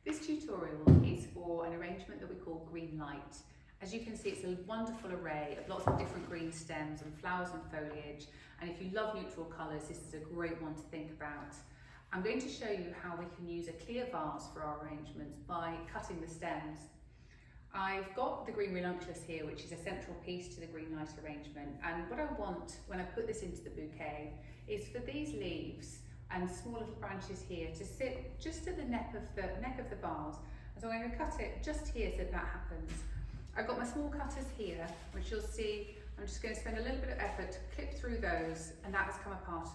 This tutorial is for an arrangement that we call green light. As you can see, it's a wonderful array of lots of different green stems and flowers and foliage, and if you love neutral colours, this is a great one to think about. I'm going to show you how we can use a clear vase for our arrangements by cutting the stems. I've got the green ranunculus here, which is a central piece to the green light arrangement, and what I want when I put this into the bouquet is for these leaves and small little branches here to sit just at the neck of the vase. So I'm going to cut it just here so that happens. I've got my small cutters here, which you'll see I'm just going to spend a little bit of effort to clip through those, and that has come apart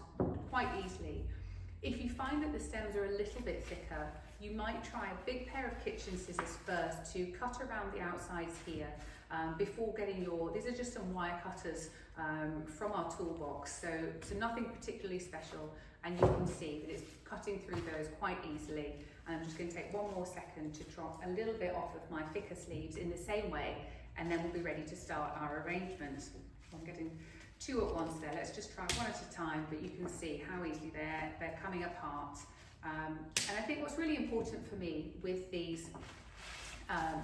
quite easily. If you find that the stems are a little bit thicker, you might try a big pair of kitchen scissors first to cut around the outsides here before getting these are just some wire cutters from our toolbox, so nothing particularly special, and you can see that it's cutting through those quite easily. And I'm just going to take one more second to chop a little bit off of my ficus leaves in the same way, and then we'll be ready to start our arrangement. I'm getting two at once there. Let's just try one at a time, but you can see how easily they're coming apart. And I think what's really important for me with these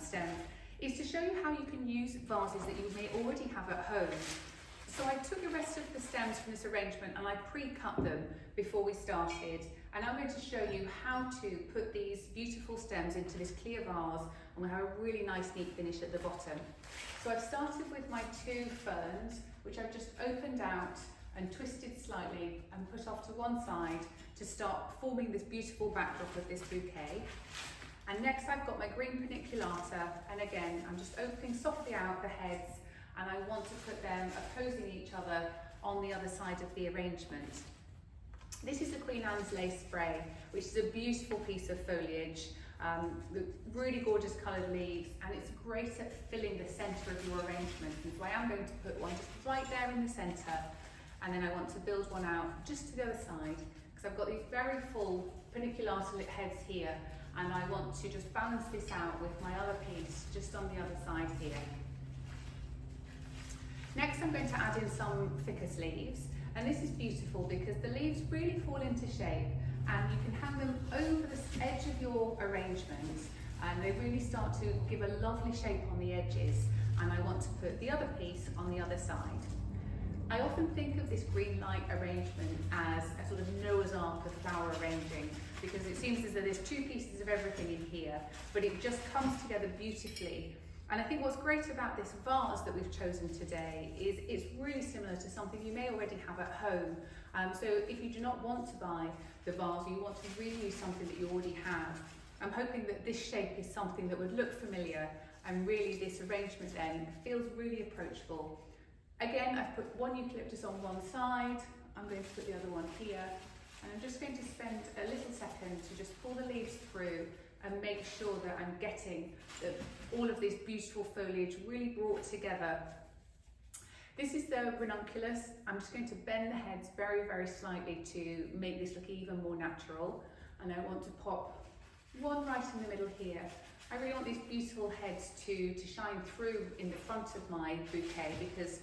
stems is to show you how you can use vases that you may already have at home. So I took the rest of the stems from this arrangement and I pre-cut them before we started, and I'm going to show you how to put these beautiful stems into this clear vase, and we'll have a really nice neat finish at the bottom. So I've started with my two ferns, which I've just opened out and twisted slightly and put off to one side to start forming this beautiful backdrop of this bouquet. And next I've got my green paniculata, and again I'm just opening softly out the heads, and I want to put them opposing each other on the other side of the arrangement. This is the Queen Anne's lace spray, which is a beautiful piece of foliage, with really gorgeous coloured leaves, and it's great at filling the centre of your arrangement. And so I am going to put one just right there in the centre, and then I want to build one out just to the other side, because I've got these very full paniculata heads here, and I want to just balance this out with my other piece just on the other side here. Next I'm going to add in some ficus leaves, and this is beautiful because the leaves really fall into shape, and you can hang them over the edge of your arrangement, and they really start to give a lovely shape on the edges, and I want to put the other piece on the other side. I often think of this green light arrangement as a sort of Noah's Ark of flower arranging, because it seems as though there's two pieces of everything in here, but it just comes together beautifully. And I think what's great about this vase that we've chosen today is it's really similar to something you may already have at home. So if you do not want to buy the vase, or you want to reuse something that you already have, I'm hoping that this shape is something that would look familiar, and really this arrangement then feels really approachable. Again, I've put one eucalyptus on one side, I'm going to put the other one here, and I'm just going to spend a little second to just pull the leaves through and make sure that I'm getting all of this beautiful foliage really brought together. This is the ranunculus. I'm just going to bend the heads very, very slightly to make this look even more natural, and I want to pop one right in the middle here. I really want these beautiful heads to shine through in the front of my bouquet, because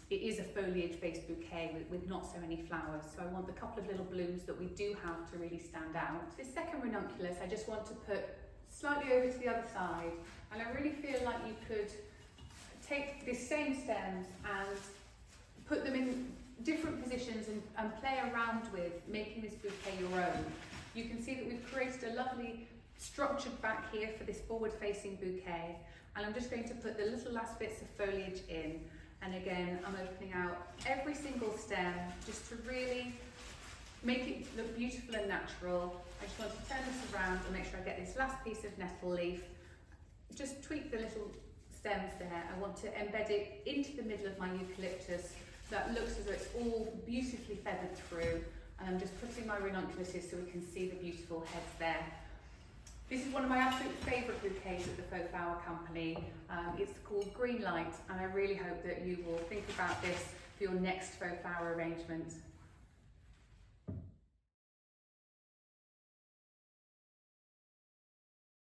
it is a foliage-based bouquet with not so many flowers, so I want the couple of little blooms that we do have to really stand out. This second ranunculus I just want to put slightly over to the other side, and I really feel like you could take these same stems and put them in different positions and play around with making this bouquet your own. You can see that we've created a lovely structured back here for this forward-facing bouquet, and I'm just going to put the little last bits of foliage in. And again, I'm opening out every single stem just to really make it look beautiful and natural. I just want to turn this around and make sure I get this last piece of nettle leaf. Just tweak the little stems there. I want to embed it into the middle of my eucalyptus so that looks as though it's all beautifully feathered through. And I'm just putting my ranunculuses so we can see the beautiful heads there. This is one of my absolute favourite bouquets at the Faux Flower Company. It's called Green Light, and I really hope that you will think about this for your next faux flower arrangement.